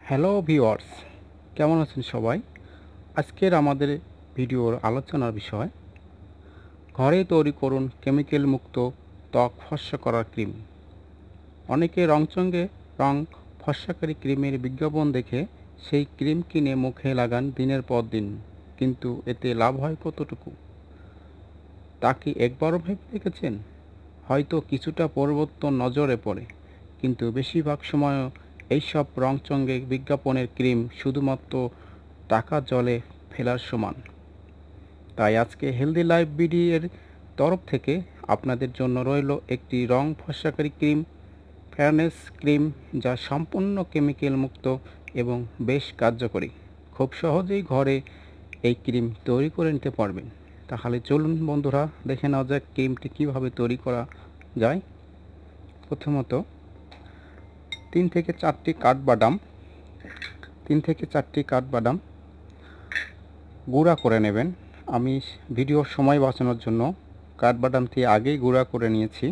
Hello viewers, কেমন আছেন সবাই? আজকের আমাদের ভিডিওর আলোচনার বিষয়, ঘরে তৈরি করুন কেমিক্যাল মুক্ত ত্বক ফর্সা করার ক্রিম। অনেকে রংচঙে রং ফর্সাকারী ক্রিমের বিজ্ঞাপন দেখে সেই ক্রিম কিনে মুখে লাগান দিনের পর দিন, কিন্তু এতে লাভ হয় কতটুকু তা কি একবারও ভেবে দেখেছেন? হয়তো কিছুটা পরিবর্তন নজরে পড়ে, কিন্তু বেশিরভাগ সময় এইসব রংচঙে বিজ্ঞাপনের ক্রিম শুধুমাত্র টাকা জলে ফেলার সমান। তাই আজকে হেলদি লাইফ বিডি এর তরফ থেকে আপনাদের জন্য রইল একটি রং ফর্সাকারী ক্রিম, ফেয়ারনেস ক্রিম, যা সম্পূর্ণ কেমিক্যাল মুক্ত এবং বেশ কার্যকরী। খুব সহজেই ঘরে এই ক্রিম তৈরি করে নিতে পারবেন। তাহলে চলুন বন্ধুরা, দেখে নেওয়া যাক ক্রিমটি কীভাবে তৈরি করা যায়। প্রথমত 3 থেকে 4টি কাঠবাদাম গুঁড়া করে নেবেন। আমি ভিডিওর সময় বাঁচানোর জন্য কাঠবাদামটি আগেই গুঁড়া করে নিয়েছি।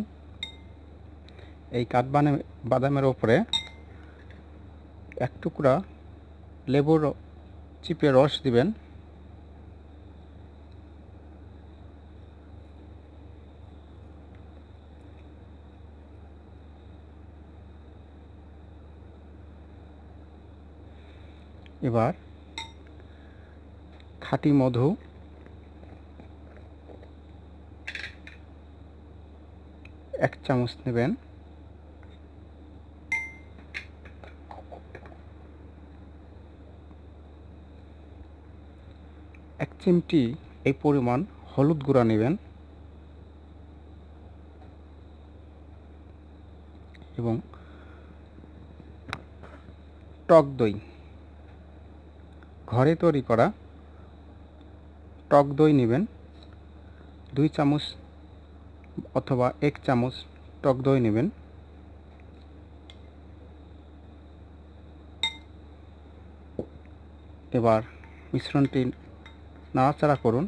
এই বাদামের ওপরে এক টুকরা লেবুর চিপে রস দিবেন। এবার খাঁটি মধু 1 চামচ নেবেন। এক চিমটি এই পরিমাণ হলুদ গুঁড়া নেবেন এবং টক দই, ঘরে তৈরি করা টক দই নেবেন। 2 চামচ অথবা 1 চামচ টক দই নেবেন। এবার মিশ্রণটি নাড়াচাড়া করুন।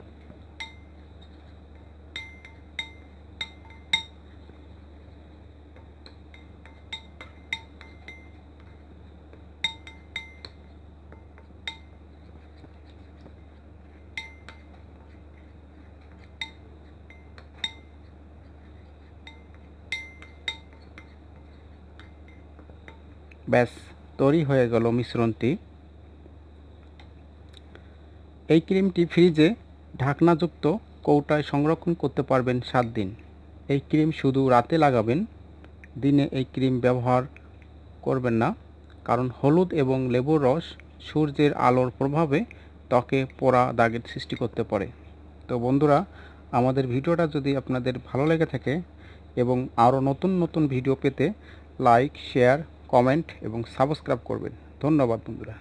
ব্যাস, তৈরি হয়ে গেল মিশ্রণটি। এই ক্রিমটি ফ্রিজে ঢাকনাযুক্ত কৌটায় সংরক্ষণ করতে পারবেন 7 দিন। এই ক্রিম শুধু রাতে লাগাবেন, দিনে এই ক্রিম ব্যবহার করবেন না, কারণ হলুদ এবং লেবুর রস সূর্যের আলোর প্রভাবে ত্বকে পোড়া দাগের সৃষ্টি করতে পারে। তো বন্ধুরা, আমাদের ভিডিওটা যদি আপনাদের ভালো লেগে থাকে এবং আরও নতুন নতুন ভিডিও পেতে লাইক, শেয়ার, কমেন্ট এবং সাবস্ক্রাইব করবেন। ধন্যবাদ বন্ধুরা।